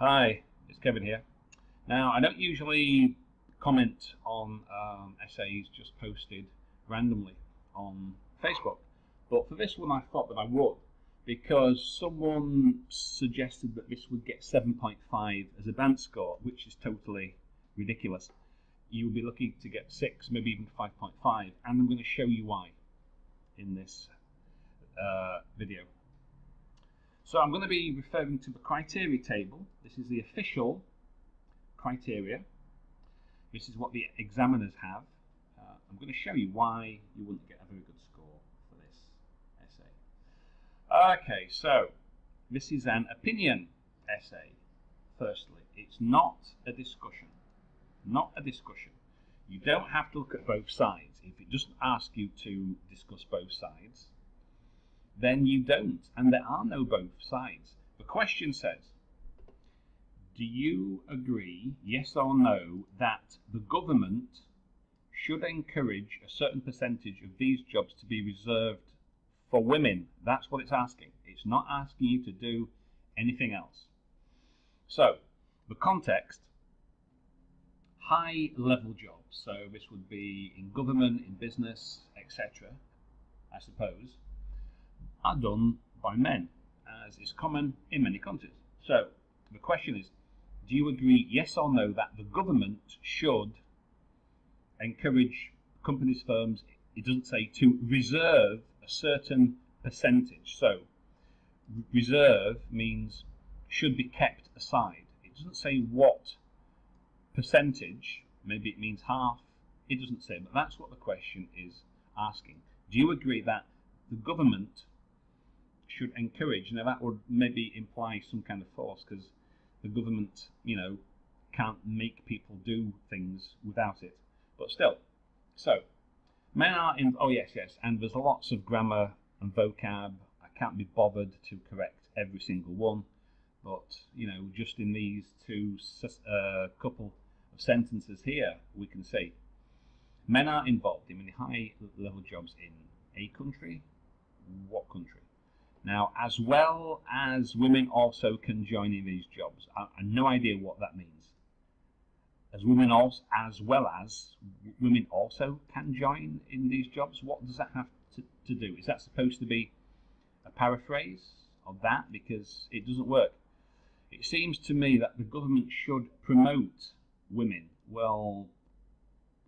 Hi, it's Kevin here. Now, I don't usually comment on essays just posted randomly on Facebook, but for this one I thought that I would, because someone suggested that this would get 7.5 as a band score, which is totally ridiculous. You would be lucky to get 6, maybe even 5.5, and I'm going to show you why in this video. So I'm going to be referring to the criteria table. This is the official criteria. This is what the examiners have. I'm going to show you why you wouldn't get a very good score for this essay. Okay, so this is an opinion essay. Firstly, it's not a discussion. Not a discussion. You don't have to look at both sides. If it doesn't ask you to discuss both sides, then you don't, and there are no both sides. The question says, do you agree, yes or no, that the government should encourage a certain percentage of these jobs to be reserved for women? That's what it's asking. It's not asking you to do anything else. So, the context, high-level jobs, so this would be in government, in business, etc., I suppose, are done by men, as is common in many countries. So the question is, do you agree, yes or no, that the government should encourage companies, firms, it doesn't say, to reserve a certain percentage. So reserve means should be kept aside. It doesn't say what percentage, maybe it means half, it doesn't say, but that's what the question is asking. Do you agree that the government should encourage? Now that would maybe imply some kind of force, because the government, can't make people do things without it. But still, so men are in. Oh yes, and there's lots of grammar and vocab. I can't be bothered to correct every single one, but just in these two couple of sentences here, we can see men are involved in many high-level jobs in a country. What country? Now, as well as women also can join in these jobs. I have no idea what that means. As well as women also can join in these jobs. What does that have to do? Is that supposed to be a paraphrase of that? Because it doesn't work. It seems to me that the government should promote women. Well,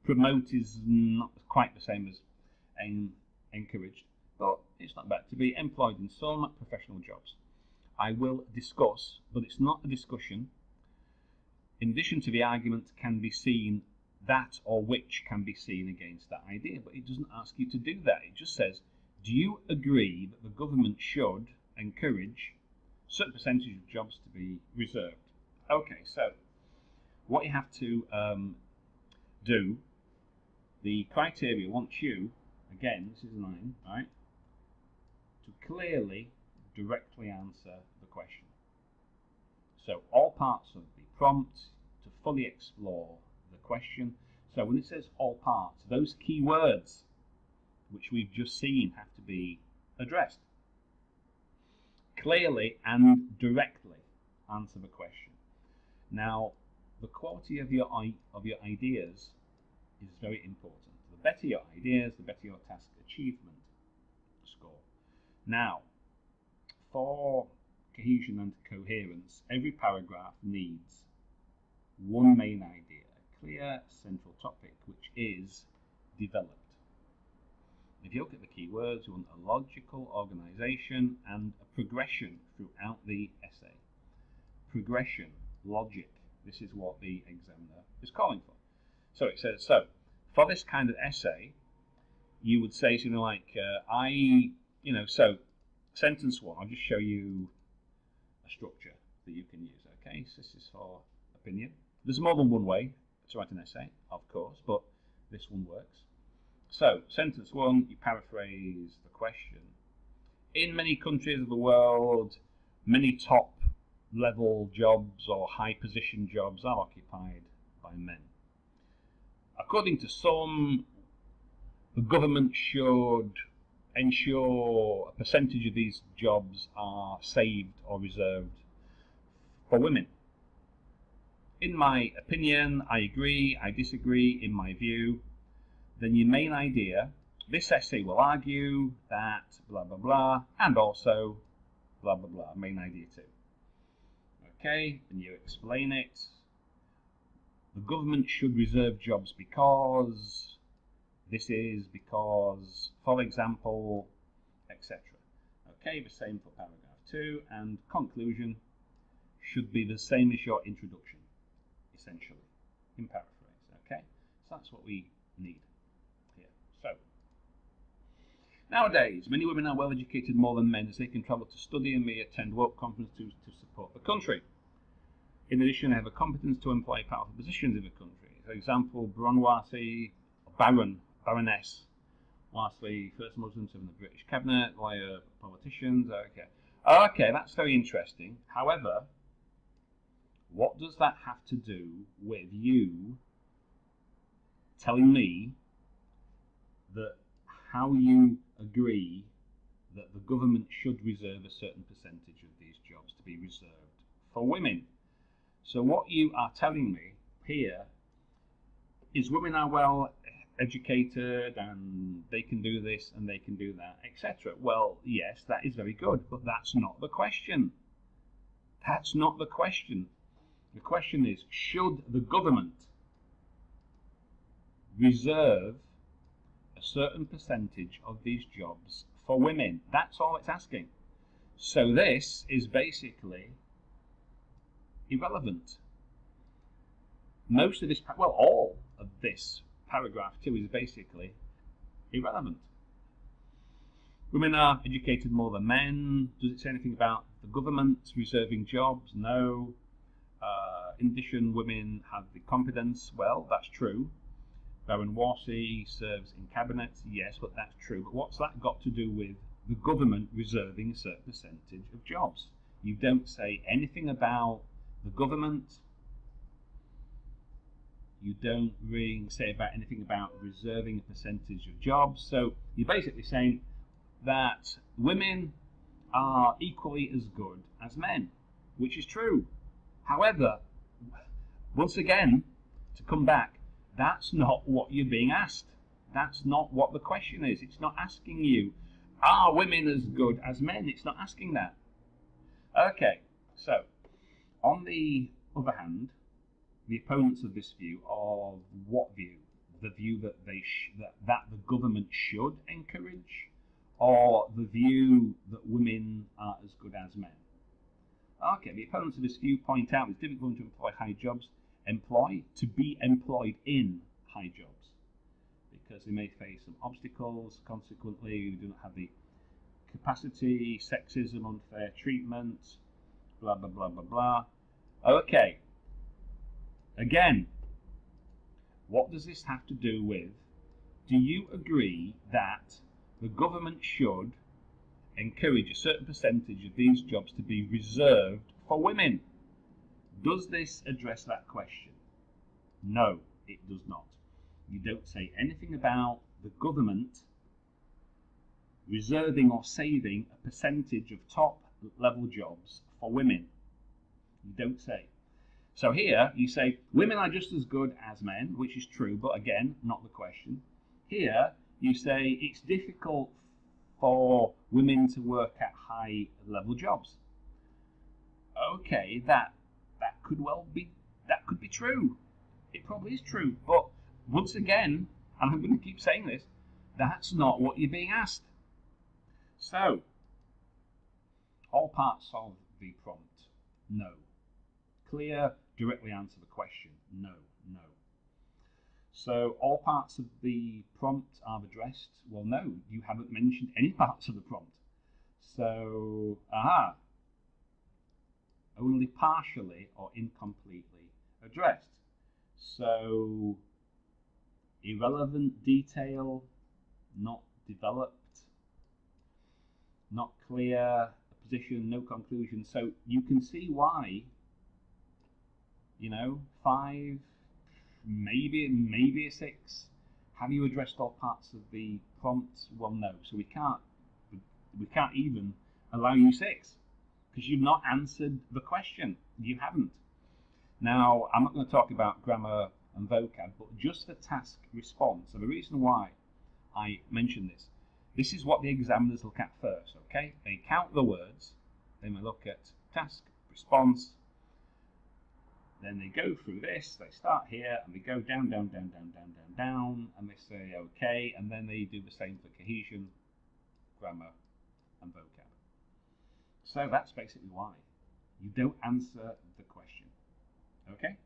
promote is not quite the same as encouraged. But it's not bad to be employed in some professional jobs. I will discuss, but it's not a discussion. In addition to the argument can be seen that or which can be seen against that idea, but it doesn't ask you to do that. It just says, do you agree that the government should encourage a certain percentage of jobs to be reserved? Okay, so what you have to do, the criteria wants you, again, this is 9, right, to clearly, directly answer the question. So all parts of the prompt to fully explore the question. So when it says all parts, those key words which we've just seen have to be addressed. Clearly and directly answer the question. Now, the quality of your ideas is very important. The better your ideas, the better your task achievement score. Now, for cohesion and coherence, every paragraph needs one main idea, a clear central topic, which is developed. If you look at the key words, you want a logical organization and a progression throughout the essay. Progression, logic, this is what the examiner is calling for. So it says, so for this kind of essay, you would say something like, so sentence 1, I'll just show you a structure that you can use, okay? So this is for opinion. There's more than one way to write an essay, of course, but this one works. So, sentence 1, you paraphrase the question. In many countries of the world, many top-level jobs or high-position jobs are occupied by men. According to some, the government should ensure a percentage of these jobs are saved or reserved for women. in my opinion, I agree, I disagree, in my view, then your main idea, this essay will argue that blah blah blah, and also blah blah blah, main idea too. Okay, and you explain it. The government should reserve jobs because this is because, for example, etc. Okay, the same for paragraph 2, and conclusion should be the same as your introduction, essentially, in paraphrase. Okay, so that's what we need here. So, nowadays, many women are well educated more than men, as they can travel to study and may attend work conferences to support the country. In addition, they have a competence to employ powerful positions in the country. For example, Baroness Worsley, first Muslim to the British cabinet, lawyer, politicians. Okay, that's very interesting. However, what does that have to do with you telling me that how you agree that the government should reserve a certain percentage of these jobs to be reserved for women? So what you are telling me here is women are well educated and they can do this and they can do that, etc. Well, yes, that is very good, but that's not the question. That's not the question. The question is, should the government reserve a certain percentage of these jobs for women? That's all it's asking. So this is basically irrelevant. Most of this, well, all of this paragraph 2 is basically irrelevant. Women are educated more than men. Does it say anything about the government reserving jobs? No. In addition, women have the competence. Well, that's true. Baron Worsley serves in cabinets. Yes, but that's true. But what's that got to do with the government reserving a certain percentage of jobs? You don't say anything about the government. You don't really say about anything about reserving a percentage of jobs. So you're basically saying that women are equally as good as men, which is true. However, once again, to come back, that's not what you're being asked. That's not what the question is. It's not asking you, are women as good as men? It's not asking that. Okay, so on the other hand, the opponents of this view of what view? The view that that the government should encourage, or the view that women are as good as men? Okay, the opponents of this view point out it's difficult to employ high jobs, to be employed in high jobs, because they may face some obstacles. Consequently, we do not have the capacity, sexism, unfair treatment, blah blah blah blah blah. Okay. Again, what does this have to do with? Do you agree that the government should encourage a certain percentage of these jobs to be reserved for women? Does this address that question? No, it does not. You don't say anything about the government reserving or saving a percentage of top level jobs for women. You don't say. So here you say women are just as good as men, which is true, but again, not the question. Here you say it's difficult for women to work at high level jobs. Okay, that could well be, that could be true. It probably is true, but once again, and I'm going to keep saying this, that's not what you're being asked. So, all parts of the prompt, no. Clear, directly answer the question, no, no. So, all parts of the prompt are addressed. Well, no, you haven't mentioned any parts of the prompt. So, only partially or incompletely addressed. So, irrelevant detail, not developed, not clear, a position, no conclusion. So you can see why, you know, 5, maybe a 6. Have you addressed all parts of the prompt? Well, no. So we can't even allow you 6 because you've not answered the question. You haven't. Now, I'm not going to talk about grammar and vocab, but just the task response. And the reason why I mention this is what the examiners look at first, okay? They count the words, then they look at task response, then they go through this, they start here, and they go down, down, down, down, down, down, down, and they say okay, and then they do the same for cohesion, grammar, and vocab. So that's basically why you don't answer the question, okay?